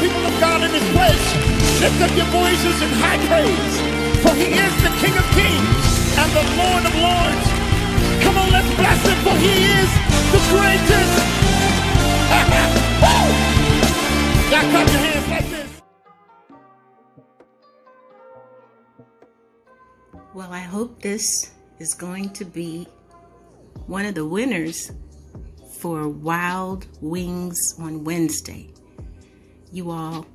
people of God in this place, lift up your voices in high praise, for he is the King of Kings and the Lord of Lords. Come on, let's bless him, for he is the greatest. Now clap your hands like this. Well, I hope this is going to be one of the winners for Wild Wings on Wednesday. You all,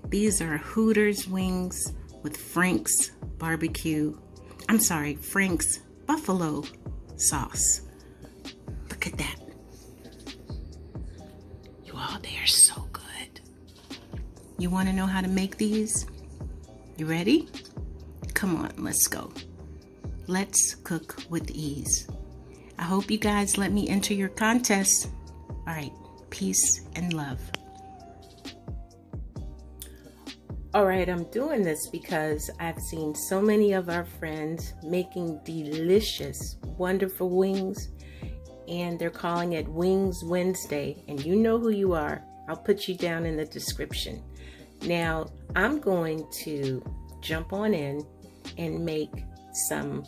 these are Hooters wings with Frank's Frank's buffalo sauce. Look at that. You all, they are so good. You want to know how to make these? You ready? Come on, let's go. Let's cook with ease. I hope you guys let me enter your contest. All right, peace and love. All right, I'm doing this because I've seen so many of our friends making delicious, wonderful wings, and they're calling it Wings Wednesday, and you know who you are. I'll put you down in the description. Now, I'm going to jump on in and make some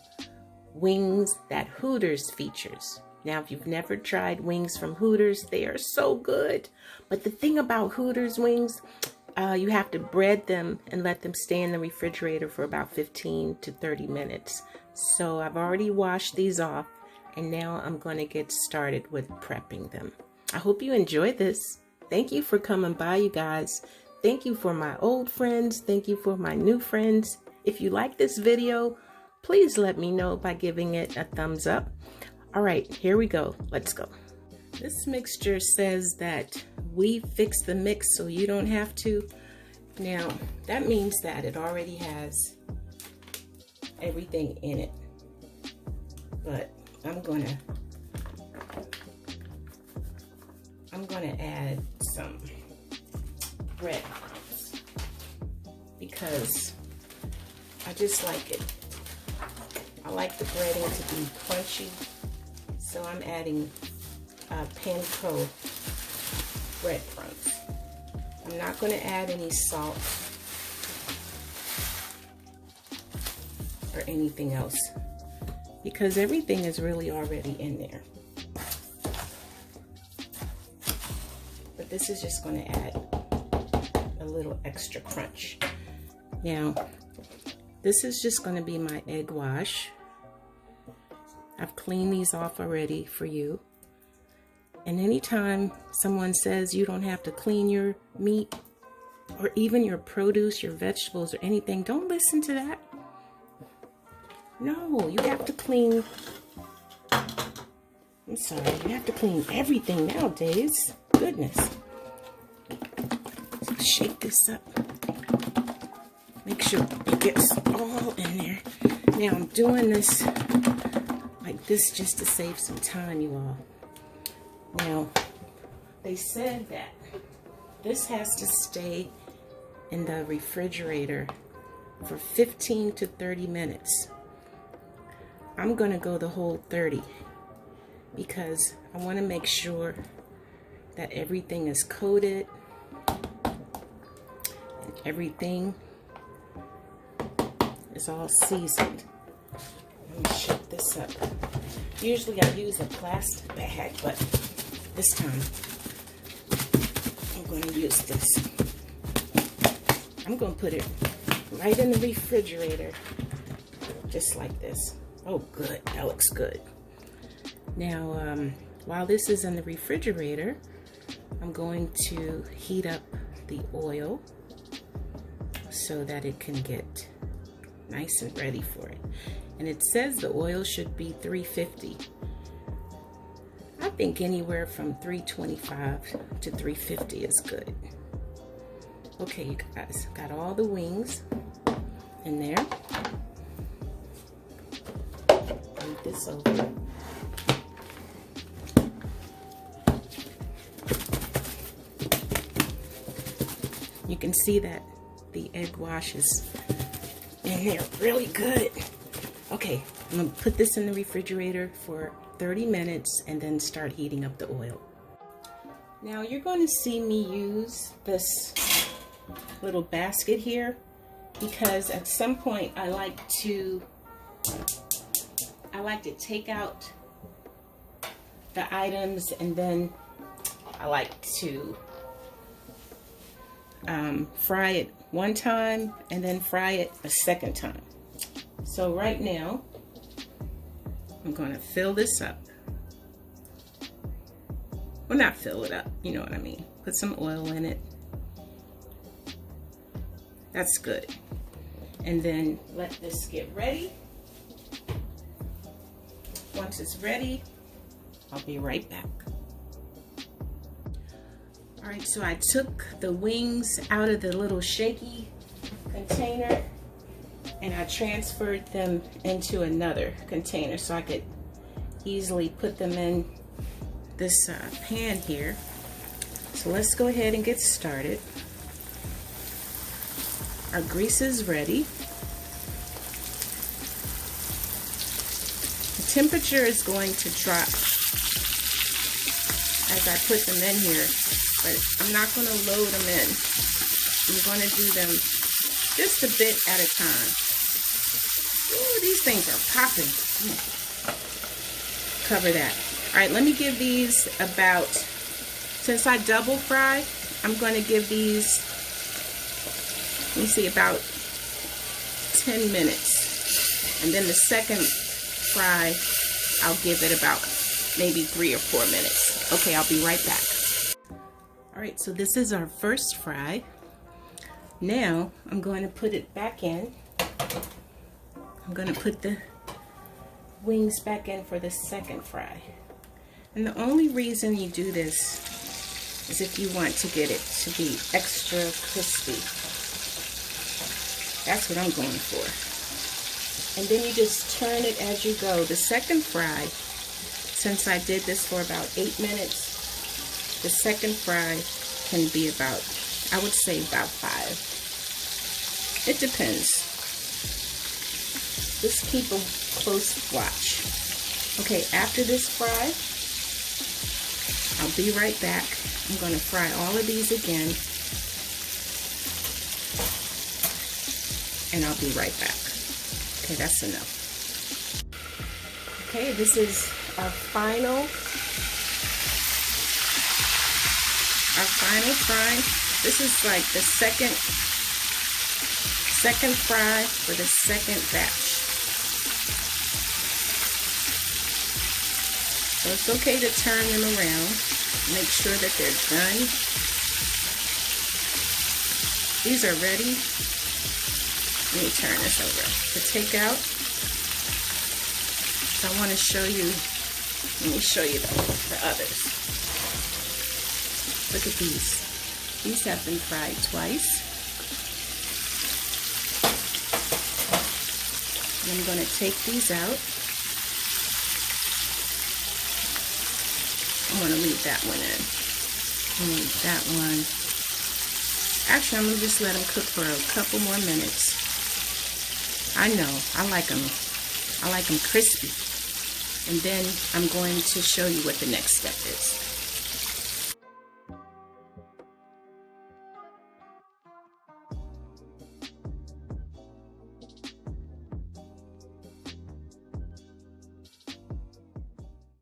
wings that Hooters features. Now, if you've never tried wings from Hooters, they are so good. But the thing about Hooters wings, you have to bread them and let them stay in the refrigerator for about 15 to 30 minutes. So I've already washed these off, and now I'm going to get started with prepping them. I hope you enjoyed this. Thank you for coming by, you guys. Thank you for my old friends. Thank you for my new friends. If you like this video, please let me know by giving it a thumbs up. All right, here we go. Let's go. This mixture says that we fix the mix so you don't have to. Now, that means that it already has everything in it. But I'm gonna add some bread because I just like it. I like the breading to be crunchy, so I'm adding panko breadcrumbs. I'm not going to add any salt or anything else because everything is really already in there. But this is just going to add a little extra crunch. Now, this is just going to be my egg wash. I've cleaned these off already for you. And anytime someone says you don't have to clean your meat or even your produce, your vegetables or anything, don't listen to that. No, you have to clean. I'm sorry, you have to clean everything nowadays. Goodness. So shake this up. Make sure it gets all in there. Now I'm doing this like this just to save some time, you all. Now, they said that this has to stay in the refrigerator for 15 to 30 minutes. I'm going to go the whole 30 because I want to make sure that everything is coated and everything is all seasoned. Let me shake this up. Usually I use a plastic bag, but this time I'm going to use this. I'm going to put it right in the refrigerator, just like this. Oh, good. That looks good. Now, while this is in the refrigerator, I'm going to heat up the oil so that it can get nice and ready for it. And it says the oil should be 350. I think anywhere from 325 to 350 is good. Okay, you guys, got all the wings in there. Move this over. You can see that the egg wash is in there really good. Okay, I'm gonna put this in the refrigerator for 30 minutes and then start heating up the oil. Now you're going to see me use this little basket here, because at some point I like to take out the items, and then I like to fry it one time and then fry it a second time. So right now I'm going to fill this up. Well, not fill it up, you know what I mean. Put some oil in it. That's good. And then let this get ready. Once it's ready, I'll be right back. All right, so I took the wings out of the little shaky container and I transferred them into another container so I could easily put them in this pan here. So let's go ahead and get started. Our grease is ready. The temperature is going to drop as I put them in here, but I'm not going to load them in. I'm going to do them just a bit at a time. Ooh, these things are popping. Cover that. All right, let me give these about, since I double fry, I'm going to give these, let me see, about 10 minutes. And then the second fry, I'll give it about maybe 3 or 4 minutes. Okay, I'll be right back. All right, so this is our first fry. Now I'm going to put it back in. I'm going to put the wings back in for the second fry. And the only reason you do this is if you want to get it to be extra crispy. That's what I'm going for. And then you just turn it as you go. The second fry, since I did this for about 8 minutes, the second fry can be about, I would say about 5. It depends. Just keep a close watch. Okay, after this fry, I'll be right back. I'm going to fry all of these again. And I'll be right back. Okay, that's enough. Okay, this is our final fry. This is like the second fry for the second batch. So it's okay to turn them around. Make sure that they're done. These are ready. Let me turn this over to take out. So I want to show you, let me show you the others. Look at these. These have been fried twice. And I'm going to take these out. I'm going to leave that one in. Leave that one. Actually, I'm going to just let them cook for a couple more minutes. I know, I like them crispy. And then I'm going to show you what the next step is.